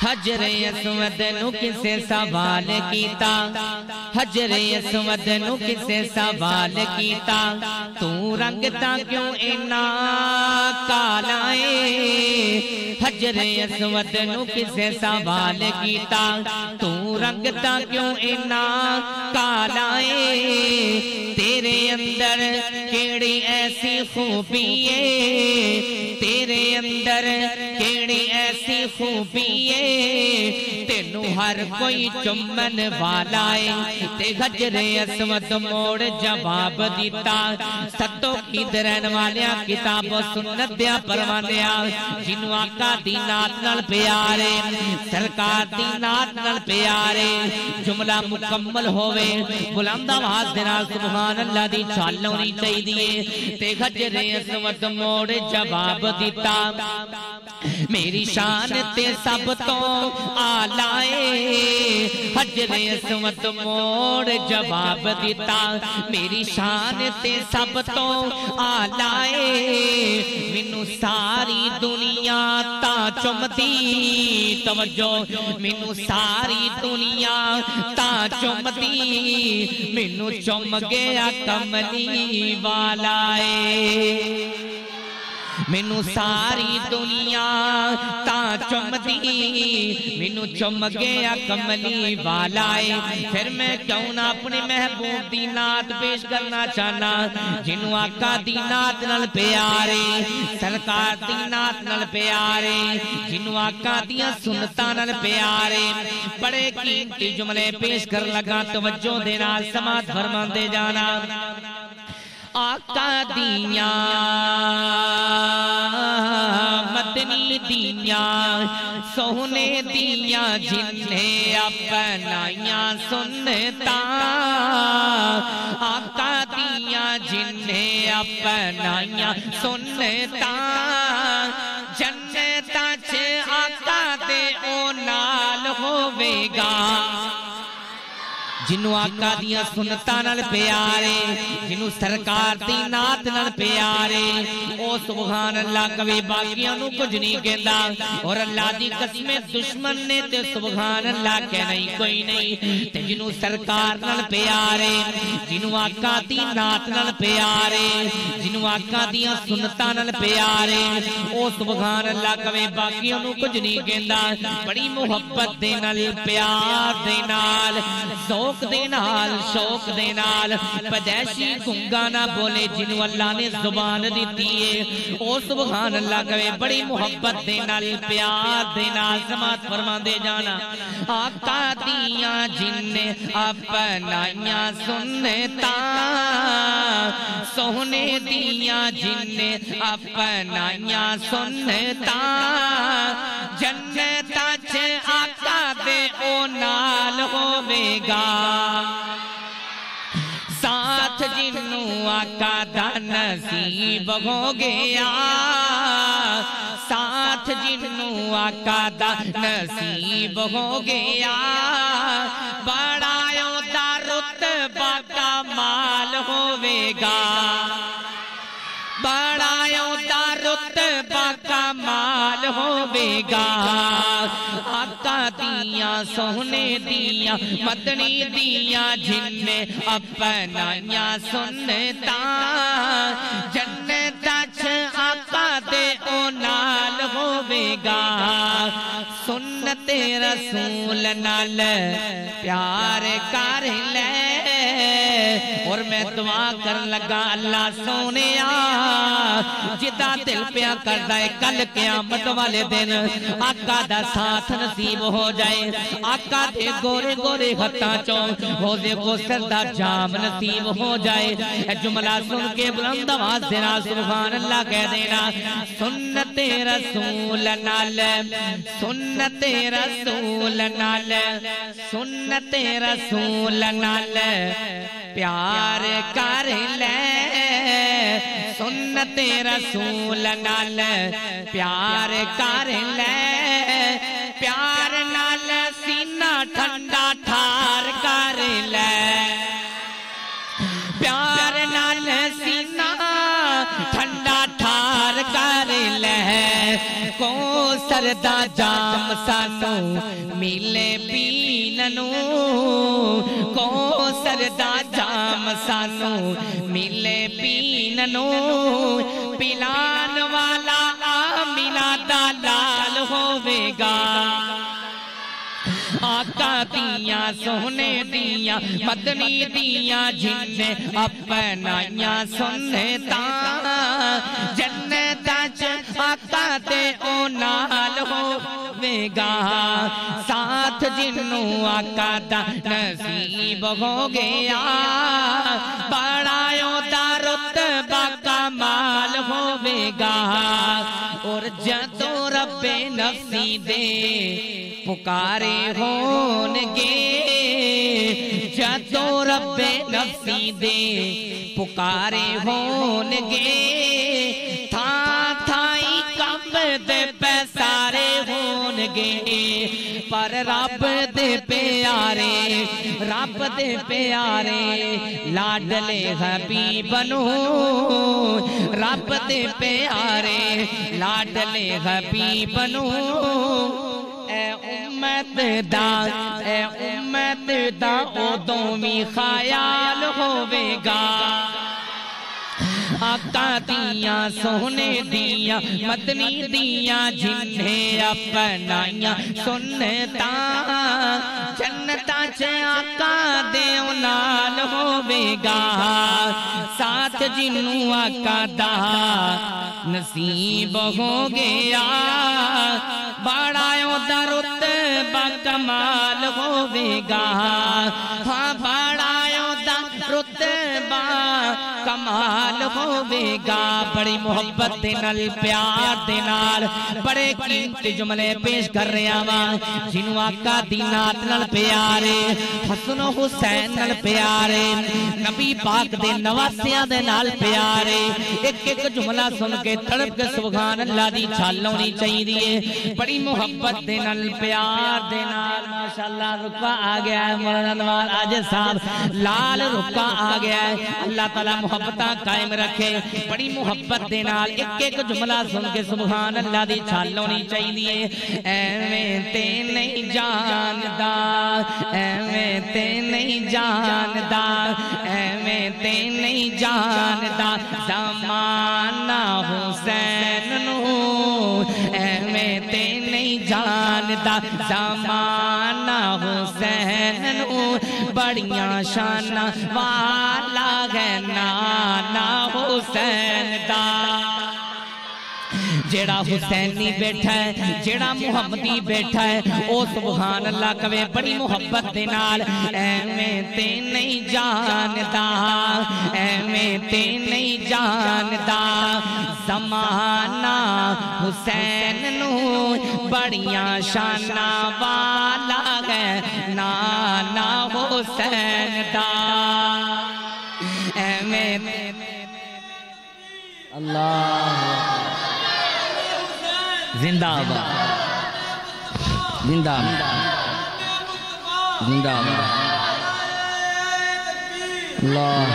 حجر اسود نو کسے سوال کیتا حجر اسود نو کسے سوال کیتا تو رنگ تا کیوں اینا کالا اے حجر اسود نو کسے سوال کیتا تو رنگ تا کیوں اینا کالا اے تیرے اندر کیڑی ایسی خوبی ہے تیرے اندر کیڑی ایسی خوبی ہے تینو ہر کوئی چمن والا ہے تے حجر اسود موڑ جواب دیتا ستو کی درن والیا کتاب و سنت دیا پروانیا جنو آقا دی نات نال پیارے سرکار دی نات نال پیارے جملہ مکمل ہوئے بلند آواز دینا سبحان اللہ دی چالوں نہیں چاہی دیئے تے حجر اسود موڑ جواب دیتا میری شان تے سب تو آلائے حجر اسود موڑ جواب دیتا میری شان تے سب تو آلائے منو ساری دنیا تا چمتی توجہ منو ساری دنیا تا چمتی منو چم گیا کملی والائے منو ساری دنیا تا چمتی منو چم گیا کملی والائے پھر میں کیوں نہ اپنے محبوب دی نات پیش کرنا چاہنا جنو آقا دی نات نال پیارے سرکار دی نات نال پیارے جنو آقا دیا سنتا نال پیارے بڑے قیمتی جملے پیش کر لگا توجہ دینا سماعت فرمان دے جانا آقا دیاں مدنی دیاں سونے دیاں جنہیں اپنائیاں سنتا آقا دیاں جنہیں اپنائیاں سنتا جنتا چھے آقا دے او نال ہوئے گا جنو آقا دیا سنتا نال پیارے جنو سرکار دی نات نال پیارے او سبحان اللہ کبھی باقیاں نو کچھ نہیں کہندا اور اللہ دی قسم دشمن نے تے سبحان اللہ کہنا ہی کوئی نہیں تے جنو سرکار نال پیارے جنو آقا دی نات نال پیارے جنو آقا دیا سنتا نال پیارے او سبحان اللہ کبھی باقیاں نو کچھ نہیں کہندا بڑی محبت دے نال پیار دے نال ذوق دے نال شوق دے نال پدیشی گنگا نہ بولے جنو اللہ نے زبان دیتی ہے او سبحان اللہ کہے بڑی محبت دے نال پیار دے نال سماعت فرمان دے جانا آقا دیاں جن اپنائیاں سنتا سونے دیاں جن اپنائیاں سنتا جنتا چھے آقا دے او نال ہوئے گا ساتھ جنو آقا دا نصیب ہو گیا ساتھ جنو آقا دا نصیب ہو گیا بڑایوں دا رتبہ کمال ہوئے گا بڑایوں دا رتبہ کمال ہوئے گا آقا دیاں سونے دیاں مدنی دیاں جن اپنائیاں سنتا جنت اچھ آقا دے او نال ہوئے گا سنت رسول نال پیار کر لے اور میں دعا کر لگا اللہ سونیا جدا دل پیا کردہ ہے کل قیامت والے دن آقا دا ساتھ نصیب ہو جائے آقا دے گورے گورے خطا چو ہو دے کو سردہ جام نصیب ہو جائے جملہ سن کے بلند آواز دینا سبحان اللہ کہہ دینا سنت رسول نال سنت رسول نال سنت رسول نال پیار کر لے سنت رسول نال پیار کر لے پیار نال سینہ ٹھنڈا ٹھار کر لے پیار نال سینہ ٹھنڈا ٹھار کر لے کو سر دا جام سانو ملے پیننو کوثر دا جام سانو ملے پیننو پلان والا آمینہ دا لال ہوے گا آقا دیاں سونے دیاں مدنی دیاں جنہیں اپنائیاں سنتا جنتا آقا دے او نال ہوے گا ساتھ جنوں آقا دا نصیب ہو گیا بڑا دا رتبہ کمال ہوے گا اور جدوں رب نفسی دے پکارے ہونگے جدوں رب نفسی دے پکارے ہونگے تھا تھائی کب دے پیسارے ہونگے پر رب دے پیارے لاڈلے حبیبنو رب دے پیارے لاڈلے حبیبنو اے امت دا او دومی خیال ہوے گا آقا دیاں سونے دیاں مدنی دیاں جنہیں اپنائیاں سنتا جنتا آقا دے نال ہوے گا ساتھ جنوں آقا دا نصیب ہو گیا بڑا دا رتبہ کمال ہوے گا ہاں بڑا دا رتبہ کمال ہوے گا بڑی محبت دے نال پیار دے نال بڑے قیمتی جملے پیش کر رہے ہیں جنوں آقا دی نات نال پیارے حسن و حسین نال پیارے نبی پاک دے نواسیاں دے نال پیارے ایک ایک جملہ سن کے تڑپ کے سبحان اللہ دی چھال ہونی چاہیے بڑی محبت دے نال پیار دے نال ماشاءاللہ رکا آ گیا ہے مولانا انوار آج صاحب لال رکا آ گیا ہے اللہ تعالی محبتاں قائم رکھے بڑی محبت دے نال ایک ایک جملہ سن کے سبحان اللہ دی چھال ہونی چاہیے ایویں تے نہیں جاندا ایویں تے نہیں جاندا ایویں تے نہیں جاندا زمانہ حسین نو ایویں تے نہیں جاندا زمانہ حسین نو بڑیاں شانہ والا ہے نانا حسین دا جیڑا حسینی بیٹھا ہے جیڑا محمدی بیٹھا ہے او سبحان اللہ کہے بڑی محبت دے نال ایویں تے نہیں جاندا ایویں تے نہیں جاندا زمانہ حسین نو بڑیاں شانہ والا ہے نانا حسین دا ایویں اللہ زندہ آباد زندہ آباد زندہ آباد اللہ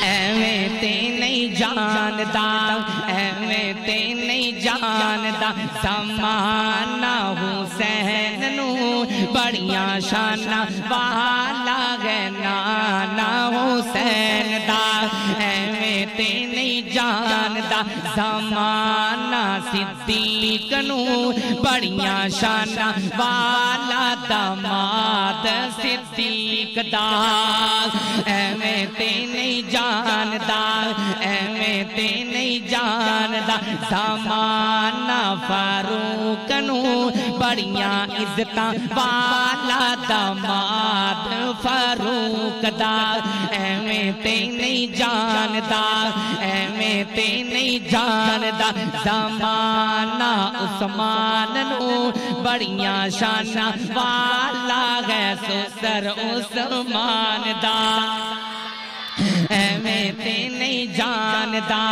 ایویں تے نہیں جاندا ایویں تے نہیں جاندا زمانہ حسین نو بڑیاں شانہ والا ہے نانا حسین دا ایویں تے نہیں جاندا زمانہ صدیق نو بڑیاں شانہ والا داماد صدیق دا ایویں تے نہیں جاندا ایویں تے نہیں جاندا زمانہ فاروق نو بڑیاں عزتاں والا داماد فاروق دا ایویں تے نہیں جاندا ایویں تے نہیں جاندا زمانہ عثمان نو بڑیاں شانہ والا ہے سسر عثمان دا ایویں تے نہیں جاندا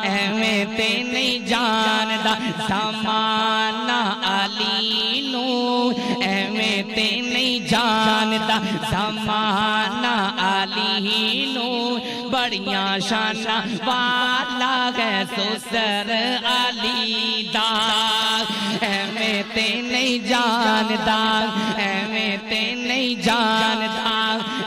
ایویں تے نہیں جاندا زمانہ علی نو ایویں تے نہیں جاندا زمانہ علی نو بڑیاں شانہ والا ہے سسر علی دا ایویں تے نہیں جاندا ایویں تے نہیں جاندا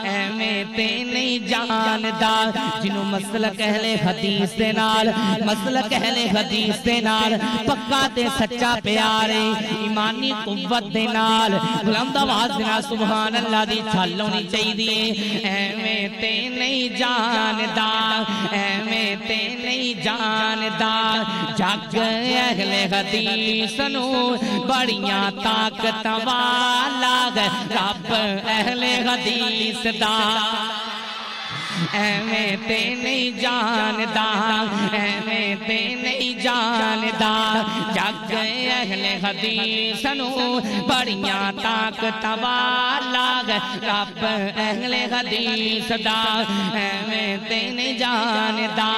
ایویں تے نہیں جاندا جنوں مسلک اہل حدیث دے نال مسلک اہل حدیث دے نال پکا تے سچا پیار ایمانی قوت دے نال بلند آواز دے نال سبحان اللہ دی چھل ہونی چاہیے ایویں تے نہیں جاندا ایویں تے نہیں جاندا جگ اہل حدیث نو بڑیاں طاقت والا رب اہل حدیث دا ایویں تے نہیں جاندا ایویں تے نہیں جاندا جگ اہل حدیث نو بڑیاں طاقت والا رب اہل حدیث دا ایویں تے نہیں جاندا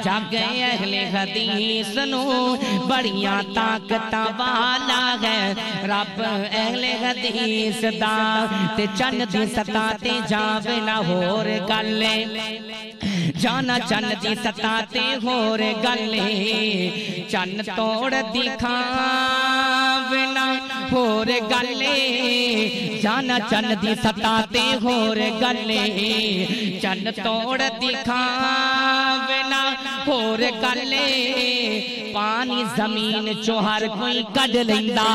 جگ اہل حدیث نو بڑیاں طاقت والا رب اہل حدیث دا تے چن دی سطح تے جاوے نہ ہور گلے جانا چن دی سطح تے ہور گلے چن توڑ دکھاوے نہ ہور گلے جانا چن دی سطح تے ہور گلے چن توڑ دکھاوے نہ ہور گلے پانی زمین چو ہر کوئی کڈ لیندا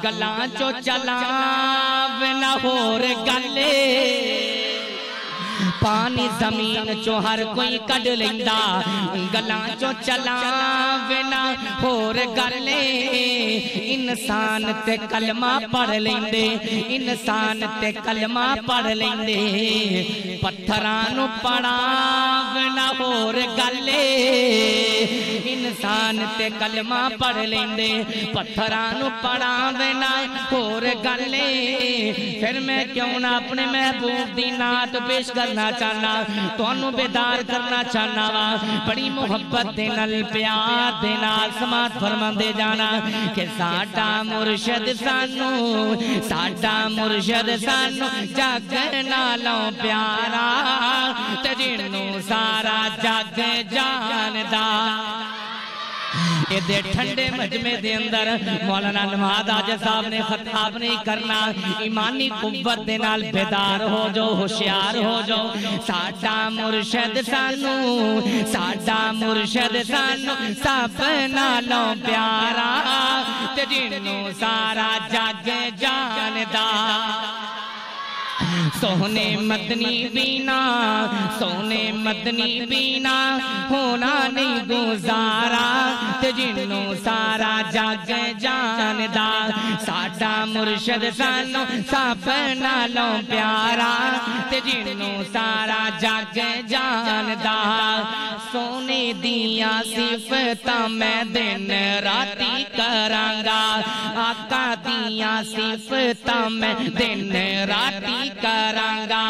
گلاں چو چلاوے نہ ہور گلے پانی زمین چو ہر کوئی کڈ لیندا گلاں چو چلاوے نہ ہور گلے انسان تے کلمہ پڑھ لیندے انسان تے کلمہ پڑھ لیندے پتھراں نو پڑھاوے نہ ہور گلے انسان تے کلمہ پڑھ لیندے پتھراں نو پڑھاوے نہ ہور گلے پھر میں کیوں نہ اپنے محبوب دی نعت پیش کرنا چاہنا تانوں بیدار کرنا چاہنا وا بڑی محبت دے نال پیار دے نال سماعت فرماندے جانا کہ ساڈا مرشد سانو جگ نالوں پیارا تے جنوں سارا جگ جاندا دے ٹھنڈے مجمع دے اندر مولانا نماد آجا صاحب نے خطاب نہیں کرنا ایمانی قوت دے نال بیدار ہو جو ہوشیار ہو جو ساڈا مرشد سانو سب نالوں پیارا تے جنوں سارا جگ جاندا سونے مدنی بینا ہونا نہیں گزارا تے جنوں سارا جگ جاندا ساڈا مرشد سانو سب نالوں پیارا تے جنوں سارا جگ جاندا سونے دیاں صفتاں میں دن راتی کرانگا آقا دیاں صفتاں میں دن راتی کرانگا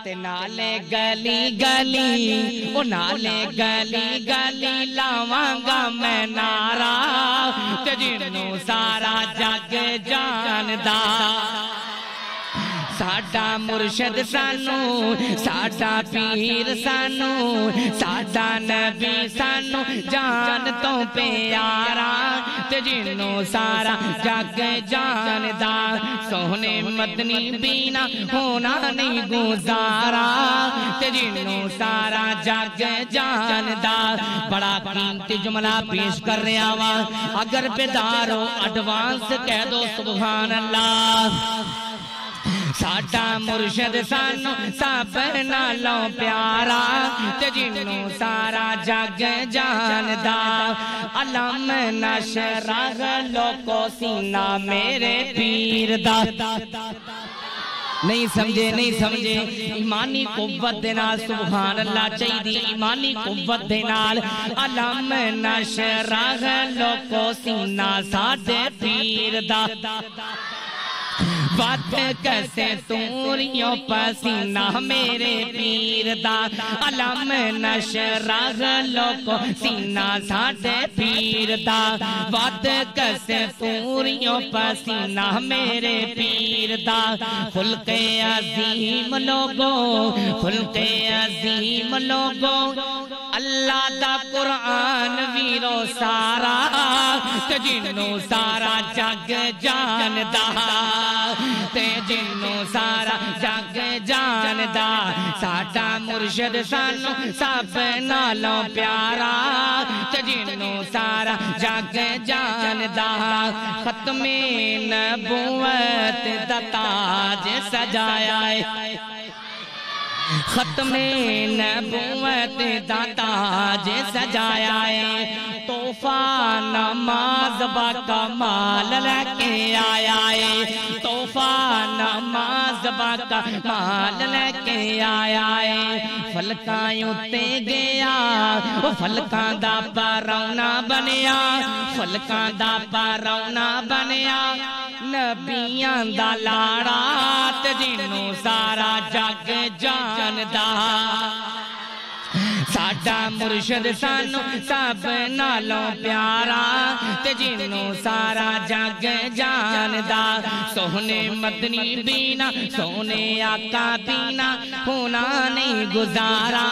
تے نالے گلی گلی لاواںگا میں نعرہ تے جنوں سارا جگ جاندا ساڈا مرشد سانو ساڈا پیر سانو ساڈا نبی سانو جان تو پیارا تے جنوں سارا جگ جاندا سونے مدنی بینا ہونا نہیں گزارا تے جنوں سارا جگ جاندا بڑا قیمتی جملہ پیش کر رہا وا اگر بیدار ہو ایڈوانس کہہ دو سبحان اللہ ساڈا مرشد سانو سب نالوں پیارا تے جنوں سارا جگ جاندا علم نشرح لوکو سینہ میرے پیر دا نہیں سمجھے ایمانی قوت دے نال سبحان اللہ چاہیے ایمانی قوت دے نال علم نشرح لوکو سینہ ساڈے پیر دا وات کسے توریوں پسینہ میرے پیر دا علم نشرح لوکو سینہ ساڑھے پیر دا وات کسے توریوں پسینہ میرے پیر دا خلق عظیم لوگو خلق عظیم لوگو اللہ دا قرآن ویرو سارا تے جنو سارا جگ جان دا تے جنو سارا جگ جان دا ساڈا مرشد سانو سب نالوں پیارا تے جنو سارا جگ جان دا ختم نبوت دا تاج سجایا ہے ختم نبوت دا تاج سجایا ہے تحفہ نماز با کمال لے کے آیا ہے تحفہ نماز با کمال لے کے آیا ہے فلکاں اُتے گیا وہ فلکاں دا پرونا بنیا فلکاں دا پرونا بنیا نبیاں دا لاڑا تے جنوں سارا جگ جان دا ساڈا مرشد سانو سب نالوں پیارا تے جنوں سارا جگ جان دا سونے مدنی بینا سونے آقا بینا ہونا نہیں گزارا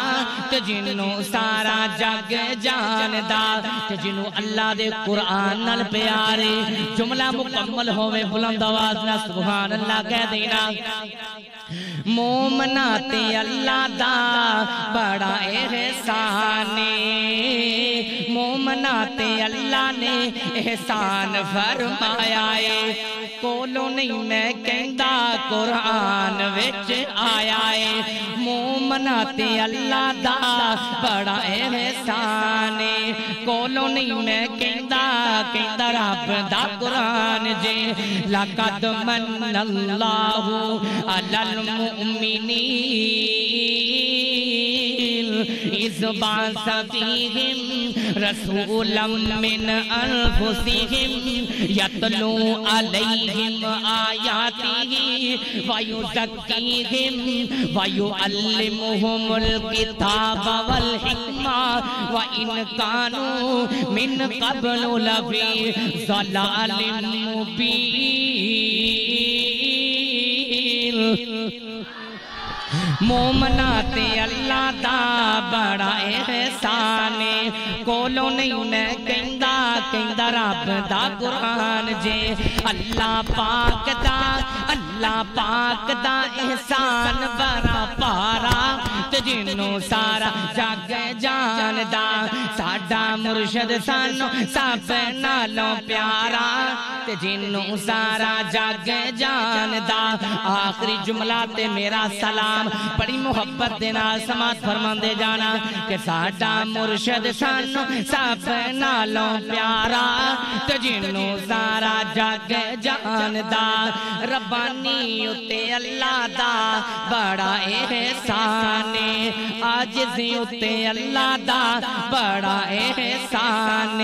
تے جنوں سارا جگ جان دا تے جنوں اللہ دے قرآن نال پیارے جملہ مکمل ہوئے بلند آواز نہ سبحان اللہ کہہ دینا مومنا تے اللہ دا بڑا احسان مومنا تے اللہ نے احسان فرمایا ہے کولو نہیں میں کہندا قرآن وچ آیا ہے مومنا تے اللہ دا بڑا احسان کولو نہیں میں کہندا رب دا قرآن جے لقد من اللہ علی المؤمنین اذ بعث فیہم رسولا من انفسہم یتلو علیہم آیاتہ ویزکیہم ویعلمہم الکتاب والحکمہ وإن کانوا من قبل لفی ضلال مبین مومنا تے اللہ دا بڑا احسان کولو نہیں میں کہندا رب دا قرآن جے اللہ پاک دا احسان بڑا پارا تے جنوں سارا جگ جان دا ساڈا مرشد سانو سب نالوں پیارا تے جنوں سارا جگ جان دا آخری جملہ تے میرا سلام بڑی محبت دینا سماعت فرمان دے جانا کہ ساڈا مرشد سانو سب نالوں پیارا تے جنوں سارا جگ جان دا ربانی اتے اللہ دا بڑا احسان عاجزی اتے اللہ دا بڑا احسان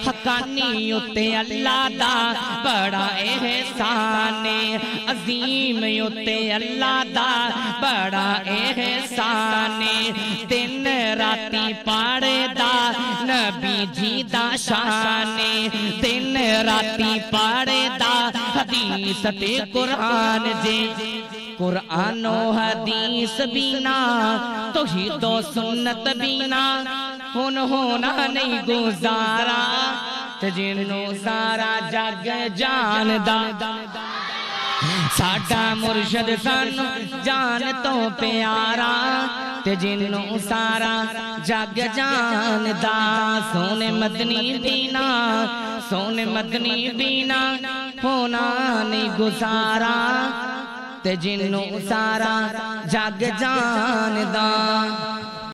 حقانی اتے اللہ دا بڑا احسان عظیم اتے اللہ دا بڑا احسان دن راتی پاڑے دا نبی جی دا شان دن راتی پاڑے دا حدیث تے قرآن جے قرآن و حدیث بینا توحید و سنت بینا ہونا نہیں گزارا تے جنوں سارا جگ جان دا ساڈا مرشد سانو جان تو پیارا تے جنوں سارا جگ جان دا سونے مدنی بینا ہونا نہیں گزارا تے جنوں سارا جگ جان دا